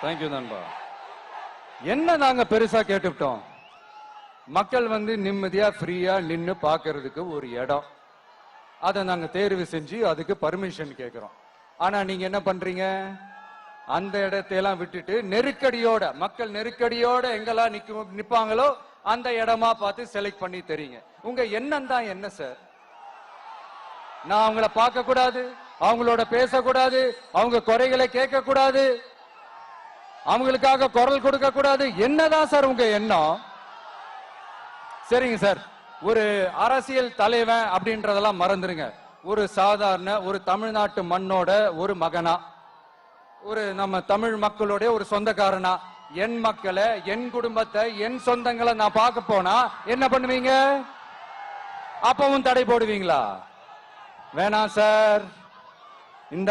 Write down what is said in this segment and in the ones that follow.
Thank you நண்பா. என்ன நாங்க பெருசா கேட்டுட்டோம்? மக்கள் நிம்மதியா ஃப்ரீயா நின்னு பாக்குறதுக்கு ஒரு இடம், அதை நாங்க தேர்வு செஞ்சு அதுக்கு பர்மிஷன் கேட்கிறோம். ஆனா நீங்க என்ன பண்றீங்க? அந்த இடத்தையெல்லாம் விட்டுட்டு நெருக்கடியோட, மக்கள் நெருக்கடியோட எங்கெல்லாம் நிப்பாங்களோ அந்த இடமா பார்த்து செலக்ட் பண்ணி தெரியுங்க. உங்க எண்ணம் தான் என்ன சார்? நான் அவங்கள பார்க்க கூடாது, அவங்களோட பேசக்கூடாது, அவங்க குறைகளை கேட்க கூடாது, அவங்களுக்காக குரல் கொடுக்க கூடாது, என்னதான் சார் உங்க எண்ணம்? சரிங்க சார், ஒரு அரசியல் தலைவன் அப்படின்றதெல்லாம் மறந்துருங்க. ஒரு சாதாரண ஒரு தமிழ்நாட்டு மண்ணோட ஒரு மகனா, ஒரு நம்ம தமிழ் மக்களுடைய ஒரு சொந்தக்காரனா, என் மக்களை, என் குடும்பத்தை, என் சொந்தங்களை நான் பார்க்க போனா என்ன பண்ணுவீங்க? அப்பவும் தடை போடுவீங்களா? வேணாம் சார். இந்த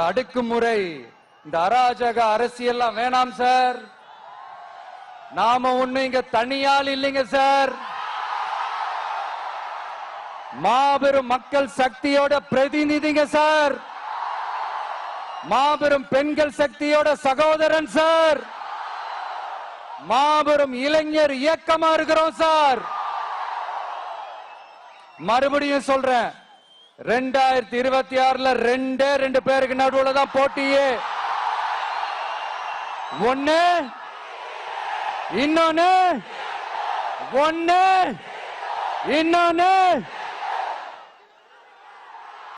அடுக்குமுறை, இந்த அராஜக அரசியல் வேணாம் சார். நாம ஒண்ணு இங்க தனியால் இல்லைங்க சார், மாபெரும் மக்கள் சக்தியோட பிரதிநிதிங்க சார், மாபெரும் பெண்கள் சக்தியோட சகோதரன் சார், மாபெரும் இளைஞர் இயக்கமா இருக்கிறோம் சார். மறுபடியும் சொல்றேன், 2026 ரெண்டு பேருக்கு நடுவுல தான் போட்டியே. ஒண்ணு இன்னொன்னு